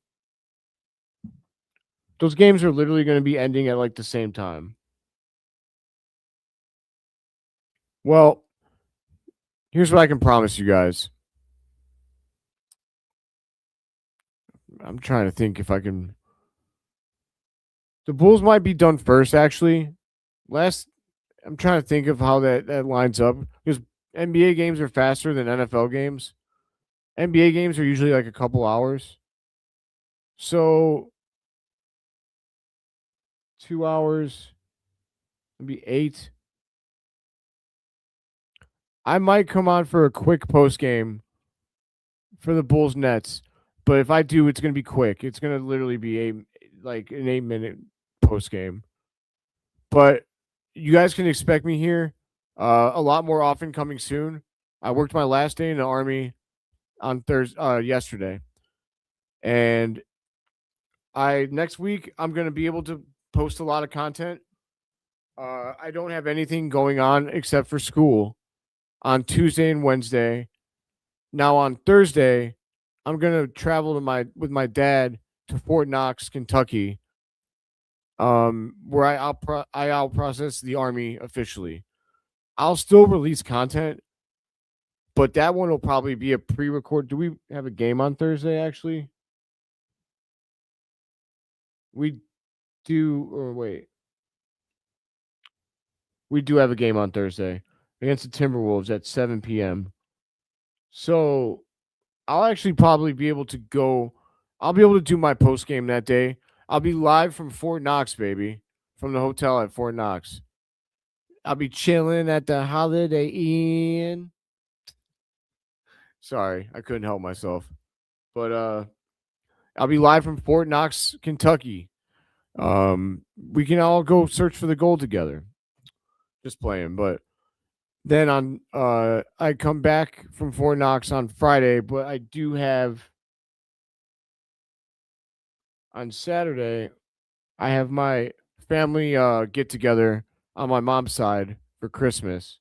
Those games are literally going to be ending at like the same time. Well, here's what I can promise you guys. I'm trying to think if I can. The Bulls might be done first, actually. I'm trying to think of how that lines up because NBA games are faster than NFL games. NBA games are usually like a couple hours. So 2 hours would be 8. I might come on for a quick post game for the Bulls Nets, but if I do, it's gonna be quick. It's gonna literally be an 8-minute post game. But you guys can expect me here a lot more often coming soon. I worked my last day in the Army on yesterday, and next week I'm gonna be able to post a lot of content. I don't have anything going on except for school on Tuesday and Wednesday. Now on Thursday, I'm gonna travel with my dad to Fort Knox, Kentucky, where I'll process the Army officially. I'll still release content, but that one will probably be a pre-record. Do we have a game on Thursday? Actually, we do. Or wait, we do have a game on Thursday against the Timberwolves at 7 p.m. So I'll actually probably be able to go. I'll be able to do my post game that day. I'll be live from Fort Knox, baby, from the hotel at Fort Knox. I'll be chilling at the Holiday Inn. Sorry, I couldn't help myself. But I'll be live from Fort Knox, Kentucky. We can all go search for the gold together. Just playing, but then I come back from Fort Knox on Friday, but I do have on Saturday I have my family get together on my mom's side for Christmas.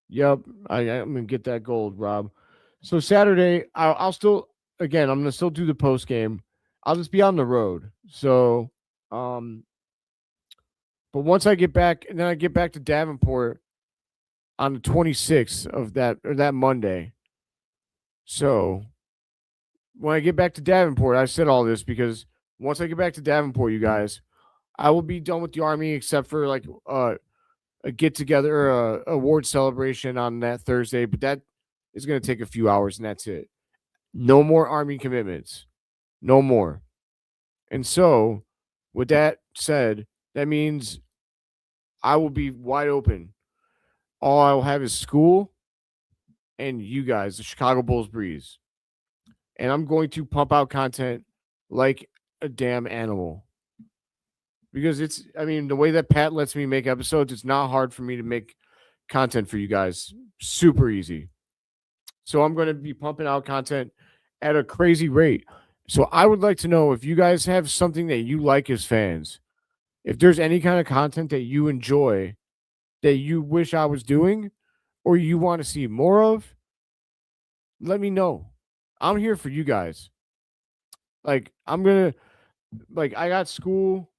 Yep, I'm gonna get that gold, Rob. So Saturday, I'll still again, I'm gonna still do the post game. I'll just be on the road. So, but once I get back, and then I get back to Davenport on the 26th of that Monday. So when I get back to Davenport, I said all this because once I get back to Davenport, you guys, I will be done with the Army except for like a get together or a award celebration on that Thursday, but that is going to take a few hours and that's it. No more Army commitments. No more. And so, with that said, that means I will be wide open. All I will have is school and you guys, the Chicago Bulls Breeze. And I'm going to pump out content like a damn animal. Because the way that Pat lets me make episodes, it's not hard for me to make content for you guys. Super easy. So I'm going to be pumping out content at a crazy rate. So I would like to know if you guys have something that you like as fans. If there's any kind of content that you enjoy that you wish I was doing or you want to see more of, let me know. I'm here for you guys. I got school.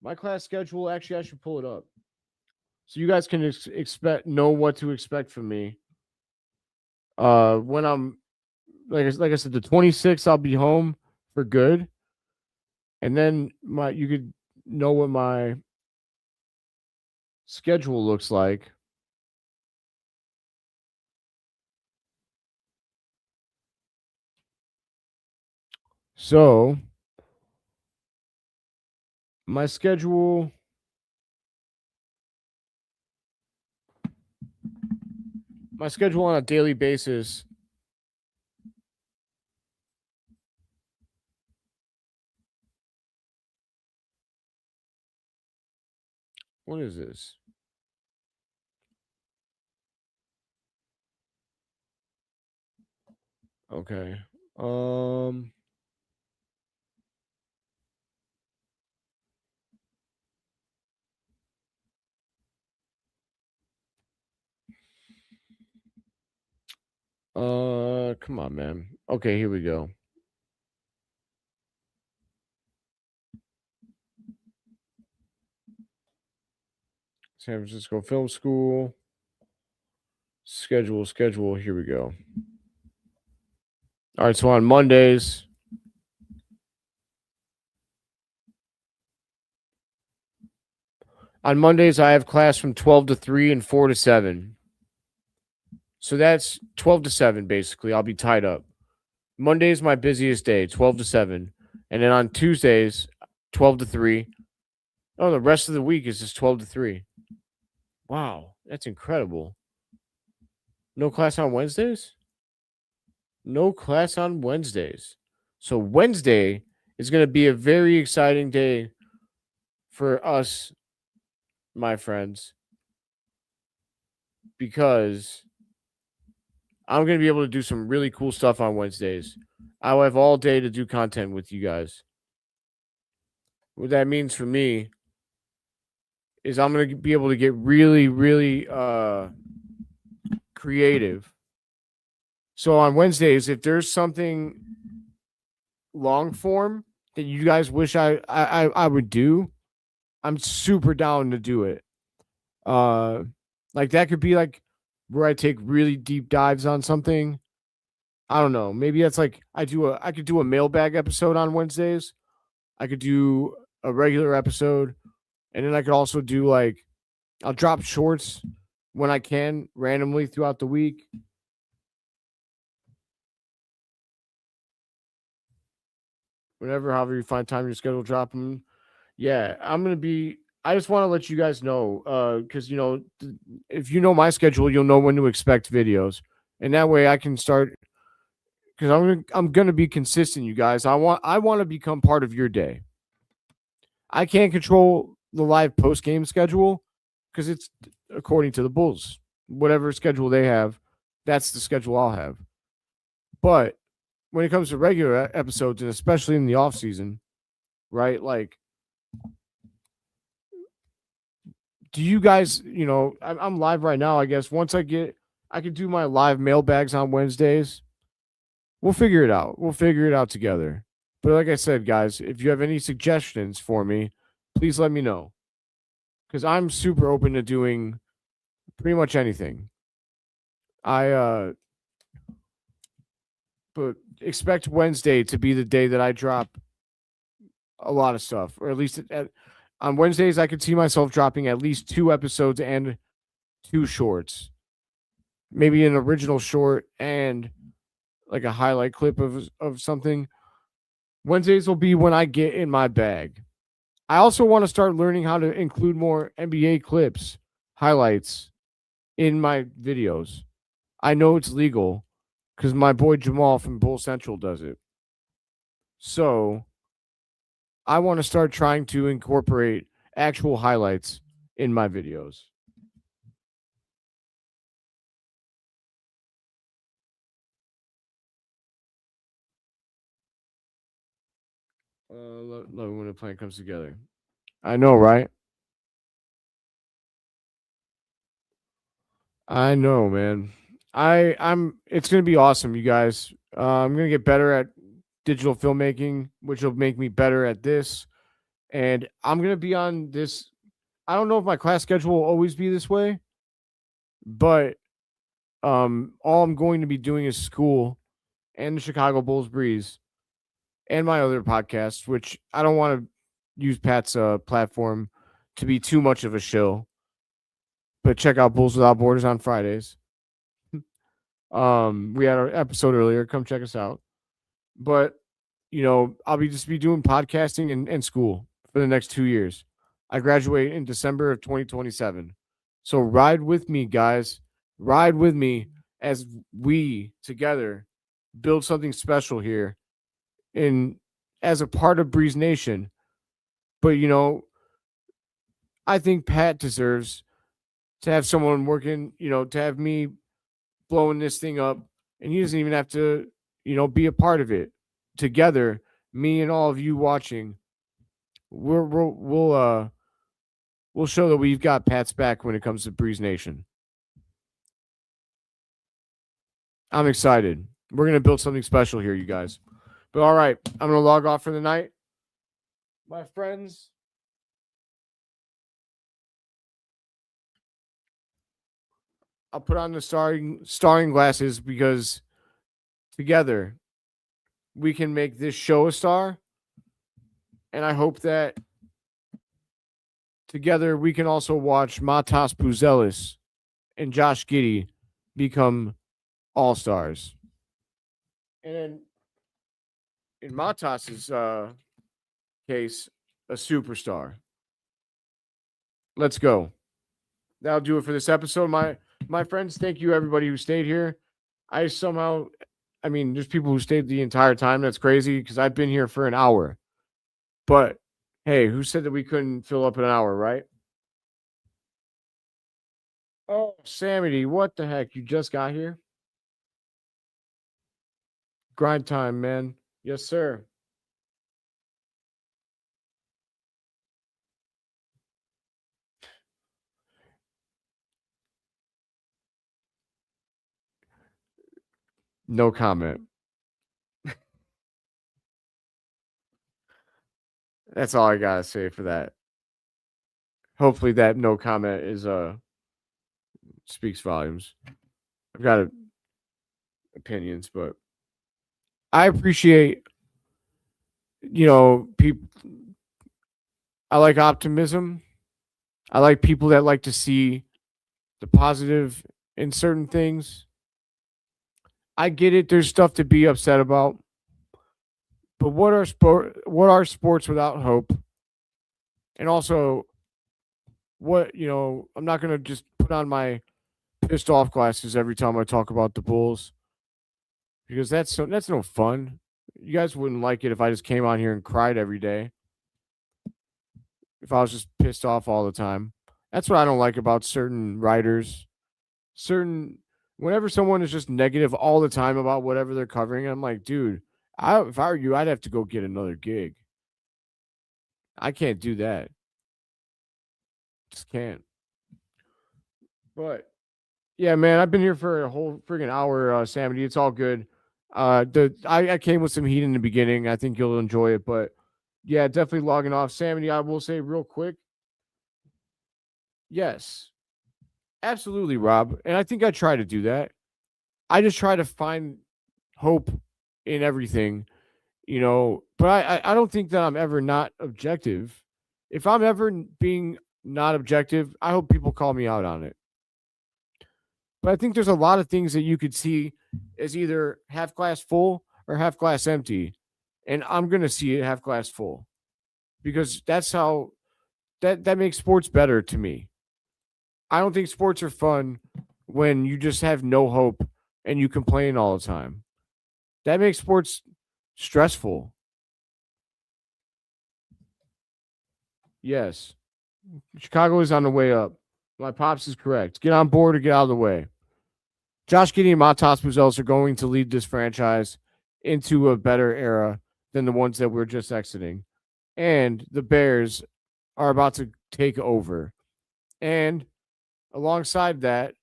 My class schedule, actually, I should pull it up. So you guys can know what to expect from me. When I'm like I said, the 26th, I'll be home for good, and then you could know what my schedule looks like. So my schedule. my schedule on a daily basis. What is this? Okay. Come on, man. Okay, here we go. San Francisco Film School. Schedule. Here we go. All right, so on Mondays. On Mondays, I have class from 12 to 3 and 4 to 7. So that's 12 to 7, basically. I'll be tied up. Monday is my busiest day, 12 to 7. And then on Tuesdays, 12 to 3. Oh, the rest of the week is just 12 to 3. Wow, that's incredible. No class on Wednesdays? No class on Wednesdays. So Wednesday is going to be a very exciting day for us, my friends, because I'm going to be able to do some really cool stuff on Wednesdays. I'll have all day to do content with you guys. What that means for me is I'm going to be able to get really, really creative. So on Wednesdays, if there's something long form that you guys wish I would do, I'm super down to do it. Like that could be like where I take really deep dives on something. I don't know. Maybe that's like I could do a mailbag episode on Wednesdays. I could do a regular episode, and then I could also do like I'll drop shorts when I can randomly throughout the week. Whenever, however you find time in your schedule, drop them. Yeah, I just want to let you guys know, because if you know my schedule, you'll know when to expect videos, and that way I can start. Because I'm gonna be consistent, you guys. I want to become part of your day. I can't control the live post game schedule because it's according to the Bulls. Whatever schedule they have, that's the schedule I'll have. But when it comes to regular episodes, and especially in the off season, right? Like, do you guys? I'm live right now. I guess once I could do my live mailbags on Wednesdays. We'll figure it out. We'll figure it out together. But like I said, guys, if you have any suggestions for me, please let me know. Because I'm super open to doing pretty much anything. But expect Wednesday to be the day that I drop a lot of stuff. Or at least on Wednesdays, I could see myself dropping at least 2 episodes and 2 shorts. Maybe an original short and like a highlight clip of something. Wednesdays will be when I get in my bag. I also want to start learning how to include more NBA clips, highlights in my videos. I know it's legal because my boy Jamal from Bull Central does it. So I want to start trying to incorporate actual highlights in my videos. Love when a plan comes together. I know, right? I know, man. It's gonna be awesome, you guys. I'm gonna get better at digital filmmaking, which will make me better at this. And I'm gonna be on this. I don't know if my class schedule will always be this way, but all I'm going to be doing is school and the Chicago Bulls Breeze and my other podcasts, which I don't want to use Pat's platform to be too much of a shill. But check out Bulls Without Borders on Fridays. We had our episode earlier. Come check us out. But I'll be doing podcasting and school for the next 2 years. I graduate in December of 2027. So ride with me, guys. ride with me as we together build something special here in as a part of Breeze Nation. But I think Pat deserves to have someone working, to have me blowing this thing up, and he doesn't even have to, be a part of it. Together, me and all of you watching, we'll show that we've got Pat's back when it comes to Breeze Nation. I'm excited. We're gonna build something special here, you guys. But all right, I'm gonna log off for the night, my friends. I'll put on the starring glasses because together we can make this show a star. And I hope that together we can also watch Matas Buzelis and Josh Giddey become all-stars. And then in Matas's case, a superstar. Let's go. That'll do it for this episode. My friends, thank you everybody who stayed here. There's people who stayed the entire time. That's crazy because I've been here for an hour. But hey, who said that we couldn't fill up an hour, right? Oh, Samity, what the heck? You just got here? Grind time, man. Yes, sir. No comment. That's all I gotta say for that. Hopefully that no comment is speaks volumes. I've got opinions, but I appreciate people. I like optimism. I like people that like to see the positive in certain things. I get it. There's stuff to be upset about. But what are sports without hope? And also, I'm not going to just put on my pissed off glasses every time I talk about the Bulls because that's no fun. You guys wouldn't like it if I just came on here and cried every day. If I was just pissed off all the time. That's what I don't like about certain writers. Whenever someone is just negative all the time about whatever they're covering, I'm like, dude, if I were you, I'd have to go get another gig. I can't do that. Just can't. But yeah, man, I've been here for a whole freaking hour, Samity. It's all good. I came with some heat in the beginning. I think you'll enjoy it, but yeah, definitely logging off. Samity, I will say real quick. Yes. Absolutely, Rob. And I think I try to do that. I just try to find hope in everything, but I don't think that I'm ever not objective. If I'm ever being not objective, I hope people call me out on it. But I think there's a lot of things that you could see as either half glass full or half glass empty. And I'm going to see it half glass full because that's how that makes sports better to me. I don't think sports are fun when you just have no hope and you complain all the time. That makes sports stressful. Yes. Chicago is on the way up. My pops is correct. Get on board or get out of the way. Josh Giddey and Matas Buzelis are going to lead this franchise into a better era than the ones that we're just exiting. And the Bears are about to take over. And alongside that,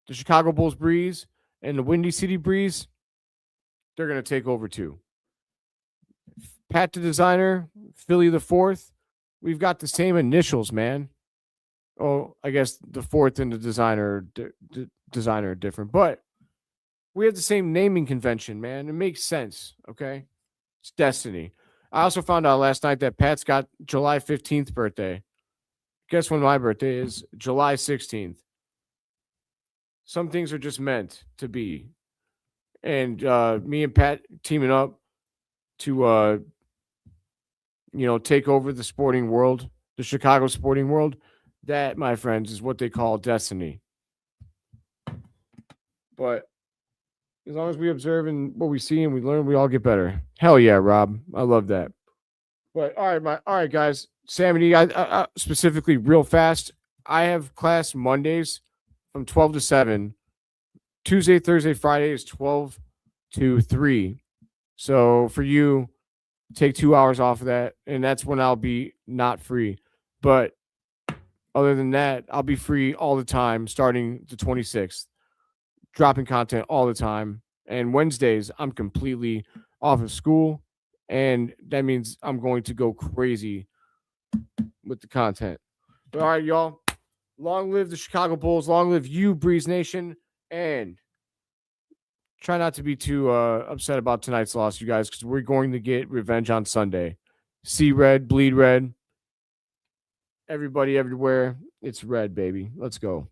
the Chicago Bulls Breeze and the Windy City Breeze, they're going to take over too. Pat the Designer, Philly the Fourth, we've got the same initials, man. Oh, I guess the Fourth and the Designer are different, but we have the same naming convention, man. It makes sense, okay? It's destiny. I also found out last night that Pat's got July 15th birthday. Guess when my birthday is? July 16th. Some things are just meant to be. And me and Pat teaming up to take over the sporting world, the Chicago sporting world. That, my friends, is what they call destiny. But as long as we observe and what we see and we learn, we all get better. Hell yeah, Rob. I love that. But all right, guys. Sammy, I specifically real fast. I have class Mondays from 12 to 7. Tuesday, Thursday, Friday is 12 to 3. So for you, take 2 hours off of that, and that's when I'll be not free. But other than that, I'll be free all the time starting the 26th, dropping content all the time. And Wednesdays, I'm completely off of school, and that means I'm going to go crazy with the content. But all right, y'all. Long live the Chicago Bulls. Long live you, Breeze Nation. And try not to be too upset about tonight's loss, you guys, because we're going to get revenge on Sunday. See red, bleed red. Everybody everywhere. It's red, baby. Let's go.